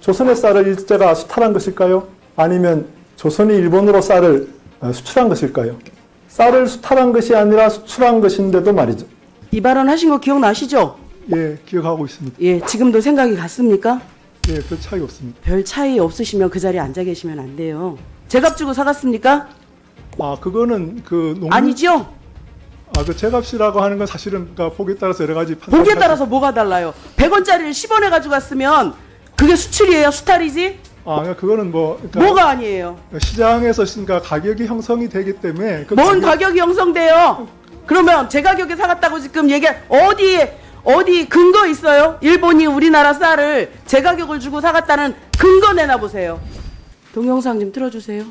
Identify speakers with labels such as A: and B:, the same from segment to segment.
A: 조선의 쌀을 일제가 수탈한 것일까요? 아니면 조선이 일본으로 쌀을 수출한 것일까요? 쌀을 수탈한 것이 아니라 수출한 것인데도 말이죠.
B: 이 발언 하신 거 기억나시죠?
A: 예, 기억하고 있습니다.
B: 예, 지금도 생각이 같습니까?
A: 예, 별 차이 없습니다.
B: 별 차이 없으시면 그 자리에 앉아 계시면 안 돼요. 제값 주고 사갔습니까?
A: 아, 그거는 그
B: 아니죠?
A: 그 제값이라고 하는 건 사실은 그러니까 보기에 따라서 여러 가지 판단.
B: 보기에 따라서 뭐가 달라요? 100원짜리를 10원에 가지고 갔으면 그게 수출이에요? 수탈이지?
A: 그러니까 그거는 그러니까
B: 뭐가 아니에요?
A: 시장에서 그러니까 가격이 형성이 되기 때문에
B: 뭔 가격이 형성돼요? 그러면 제 가격에 사갔다고 지금 어디 근거 있어요? 일본이 우리나라 쌀을 제 가격을 주고 사갔다는 근거 내놔 보세요. 동영상 좀 틀어주세요.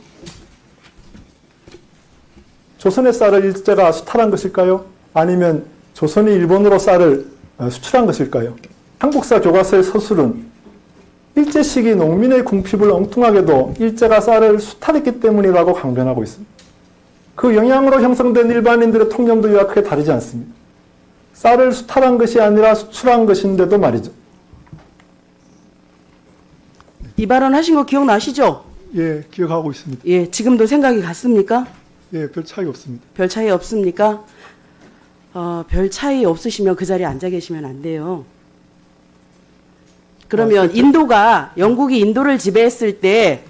A: 조선의 쌀을 일제가 수탈한 것일까요? 아니면 조선이 일본으로 쌀을 수출한 것일까요? 한국사 교과서의 서술은 일제 시기 농민의 궁핍을 엉뚱하게도 일제가 쌀을 수탈했기 때문이라고 강변하고 있습니다. 그 영향으로 형성된 일반인들의 통념도 이와 크게 다르지 않습니다. 쌀을 수탈한 것이 아니라 수출한 것인데도 말이죠.
B: 이 발언 하신 거 기억나시죠?
A: 예, 기억하고 있습니다.
B: 예, 지금도 생각이 같습니까?
A: 예, 별 차이 없습니다.
B: 별 차이 없습니까? 별 차이 없으시면 그 자리에 앉아 계시면 안 돼요. 그러면 영국이 인도를 지배했을 때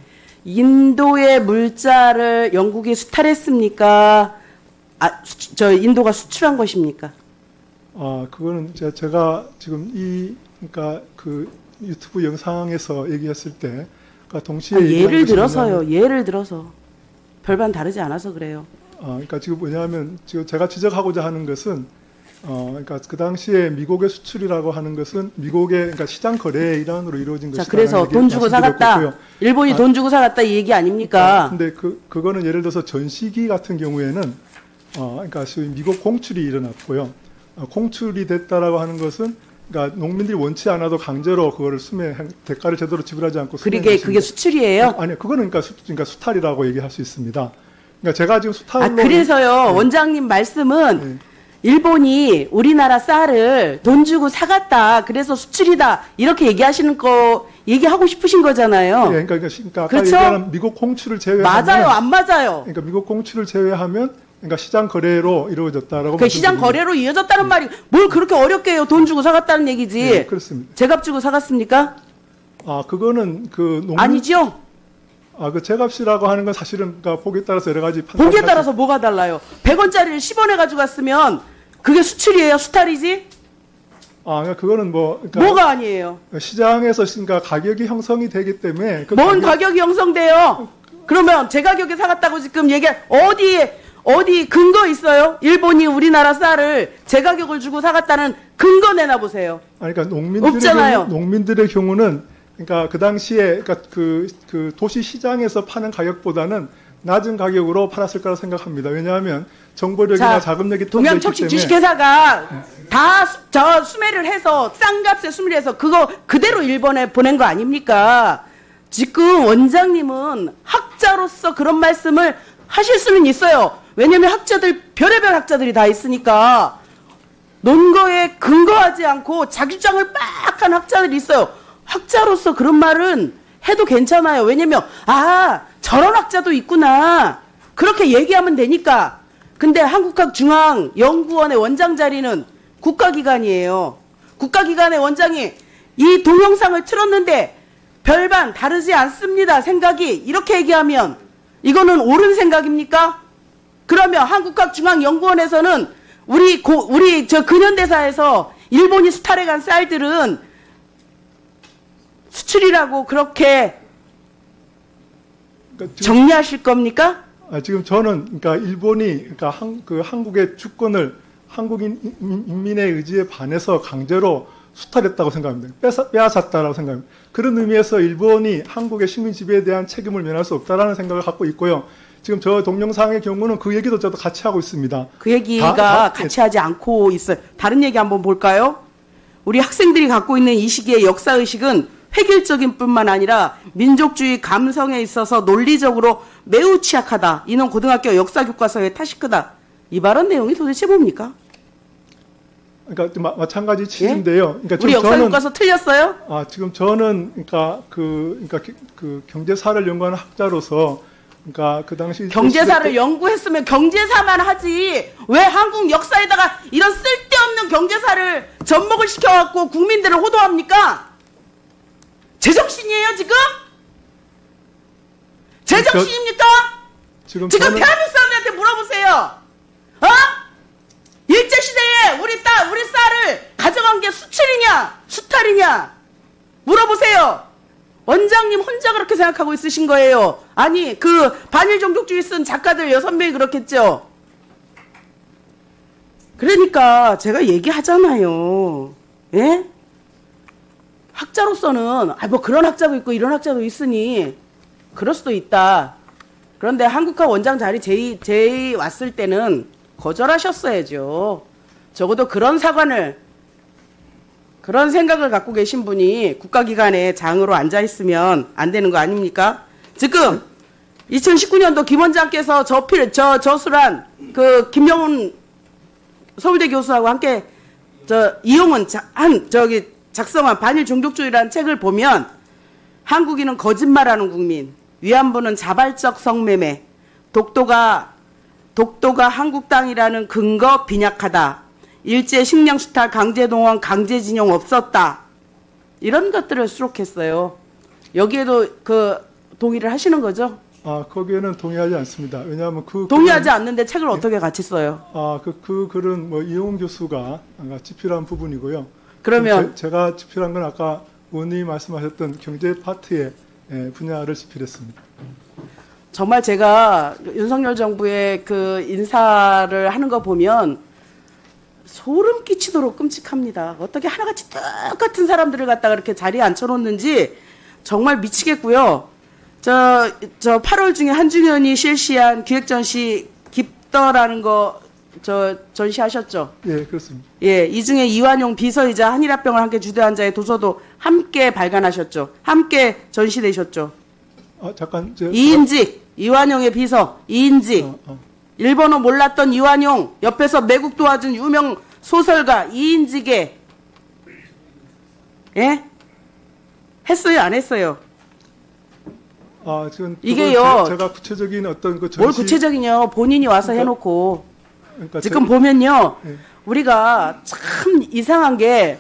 B: 인도의 물자를 영국이 수탈했습니까? 인도가 수출한 것입니까?
A: 그거는 제가 지금 그러니까 그 유튜브 영상에서 얘기했을 때, 그러니까 동시에
B: 예를 들어서 별반 다르지 않아서 그래요.
A: 그러니까 지금 뭐냐면 지금 제가 지적하고자 하는 것은 그러니까 그 당시에 미국의 수출이라고 하는 것은 미국의 그러니까 시장 거래의 일환으로 이루어진 것이다.
B: 그래서 돈 주고 사갔다. 일본이 돈 주고 사갔다 이 얘기 아닙니까?
A: 근데 그거는 예를 들어서 전시기 같은 경우에는 그러니까 소위 미국 공출이 일어났고요. 공출이 됐다라고 하는 것은 그러니까 농민들이 원치 않아도 강제로 그거를 대가를 제대로 지불하지 않고
B: 그게 수출이에요?
A: 아니요, 그거는 그러니까 수탈이라고 얘기할 수 있습니다. 그러니까 제가 지금 수탈로
B: 그래서요. 네. 원장님 말씀은 네. 일본이 우리나라 쌀을 돈 주고 사갔다. 그래서 수출이다. 이렇게 얘기하고 싶으신 거잖아요.
A: 네, 그러니까
B: 그렇죠?
A: 아까 얘기한 미국 공출을 제외하면
B: 맞아요, 안 맞아요?
A: 그러니까 미국 공출을 제외하면 그러니까 시장 거래로 이루어졌다라고.
B: 그 시장 거래로 이어졌다는 말이 뭘 그렇게 어렵게 해요? 돈 주고 사갔다는 얘기지.
A: 네, 그렇습니다.
B: 제값 주고 사갔습니까?
A: 그거는
B: 아니죠?
A: 그 제값이라고 하는 건 사실은 그러니까 보기에 따라서 여러 가지 판단.
B: 보기에 따라서 뭐가 달라요? 100원짜리를 10원에 가지고 갔으면 그게 수출이에요? 수탈이지?
A: 그러니까 그거는 그러니까
B: 뭐가 아니에요?
A: 시장에서 그러니까 가격이 형성이 되기 때문에.
B: 뭔 가격이 형성돼요? 그러면 제 가격에 사갔다고 지금 어디 근거 있어요? 일본이 우리나라 쌀을 제 가격을 주고 사갔다는 근거 내놔 보세요.
A: 그러니까
B: 없잖아요.
A: 농민들의 경우는 그러니까 그 당시에 그러니까 그 도시 시장에서 파는 가격보다는 낮은 가격으로 팔았을 거라 생각합니다. 왜냐하면 정보력이나 자금력이
B: 동양척식 주식회사가 다 수매를 해서 싼 값에 수매를 해서 그거 그대로 일본에 보낸 거 아닙니까? 지금 원장님은 학자로서 그런 말씀을 하실 수는 있어요. 왜냐하면 별의별 학자들이 다 있으니까 논거에 근거하지 않고 자기 주장을 막 한 학자들이 있어요. 학자로서 그런 말은 해도 괜찮아요. 왜냐면 저런 학자도 있구나. 그렇게 얘기하면 되니까. 근데 한국학중앙연구원의 원장 자리는 국가기관이에요. 국가기관의 원장이 이 동영상을 틀었는데 별반 다르지 않습니다. 생각이 이렇게 얘기하면 이거는 옳은 생각입니까? 그러면 한국학중앙연구원에서는 우리 근현대사에서 일본이 수탈해간 쌀들은 수출이라고 그렇게 정리하실 겁니까?
A: 지금 저는 그러니까 일본이 그러니까 한국의 주권을 한국인 인민의 의지에 반해서 강제로 수탈했다고 생각합니다. 빼앗았다라고 생각합니다. 그런 의미에서 일본이 한국의 식민 지배에 대한 책임을 면할 수 없다라는 생각을 갖고 있고요. 지금 저 동영상의 경우는 그 얘기도 저도 같이 하고 있습니다.
B: 그 얘기가 같이 하지 않고 있어요. 다른 얘기 한번 볼까요? 우리 학생들이 갖고 있는 이 시기의 역사의식은 획일적인 뿐만 아니라 민족주의 감성에 있어서 논리적으로 매우 취약하다. 이는 고등학교 역사교과서의 탓이 크다. 이 발언 내용이 도대체 뭡니까?
A: 그러니까 마찬가지 취지인데요. 그러니까
B: 우리 역사 교과서 틀렸어요?
A: 지금 저는 그러니까 그 경제사를 연구하는 학자로서 그러니까 그 당시
B: 경제사를 연구했으면 경제사만 하지 왜 한국 역사에다가 이런 쓸데없는 경제사를 접목을 시켜갖고 국민들을 호도합니까? 제정신이에요 지금? 제정신입니까? 지금 대한민국 사람들한테 물어보세요. 어? 일제시대에 우리 쌀을 가져간 게 수출이냐 수탈이냐 물어보세요. 원장님 혼자 그렇게 생각하고 있으신 거예요. 아니 그 반일 종족주의 쓴 작가들 6명이 그렇겠죠. 그러니까 제가 얘기하잖아요. 예? 학자로서는 뭐 그런 학자도 있고 이런 학자도 있으니 그럴 수도 있다. 그런데 한국학 원장 자리 제의 왔을 때는 거절하셨어야죠. 적어도 그런 생각을 갖고 계신 분이 국가기관의 장으로 앉아있으면 안 되는 거 아닙니까? 지금 2019년도 김 원장께서 저술한 그 김영훈 서울대 교수하고 함께 이용은 작성한 반일 종족주의라는 책을 보면 한국인은 거짓말하는 국민, 위안부는 자발적 성매매, 독도가 한국 땅이라는 근거 빈약하다. 일제 식량 수탈, 강제동원, 강제징용 없었다. 이런 것들을 수록했어요. 여기에도 동의를 하시는 거죠?
A: 거기에는 동의하지 않습니다. 왜냐하면
B: 동의하지 않는데 책을 어떻게 같이 써요?
A: 그 글은 뭐 이용훈 교수가 집필한 부분이고요.
B: 그러면
A: 제가 집필한 건 아까 의원님이 말씀하셨던 경제 파트의 분야를 집필했습니다.
B: 정말 제가 윤석열 정부의 그 인사를 하는 거 보면 소름 끼치도록 끔찍합니다. 어떻게 하나같이 똑같은 사람들을 갖다가 이렇게 자리에 앉혀놓는지 정말 미치겠고요. 저 8월 중에 한중현이 실시한 기획전시 깁더라는 거 전시하셨죠?
A: 예, 그렇습니다.
B: 예, 이 중에 이완용 비서이자 한일합병을 함께 주도한 자의 도서도 함께 발간하셨죠? 함께 전시되셨죠?
A: 잠깐.
B: 이인직, 이완용의 비서, 이인직. 일본어 몰랐던 이완용, 옆에서 매국 도와준 유명 소설가 이인직의, 예? 했어요, 안 했어요?
A: 지금
B: 이게요.
A: 제가 구체적인 어떤 그 전시.
B: 뭘 구체적이냐? 본인이 와서 해놓고.
A: 그러니까
B: 지금 보면요, 우리가 참 이상한 게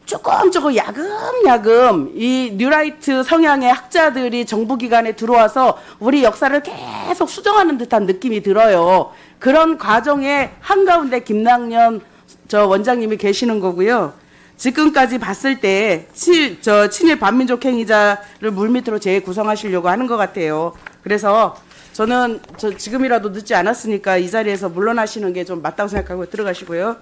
B: 조금 야금야금 이 뉴라이트 성향의 학자들이 정부기관에 들어와서 우리 역사를 계속 수정하는 듯한 느낌이 들어요. 그런 과정의 한가운데 김낙년 원장님이 계시는 거고요. 지금까지 봤을 때 친일 반민족 행위자를 물밑으로 재구성하시려고 하는 것 같아요. 그래서 저는 지금이라도 늦지 않았으니까 이 자리에서 물러나시는 게 좀 맞다고 생각하고 들어가시고요.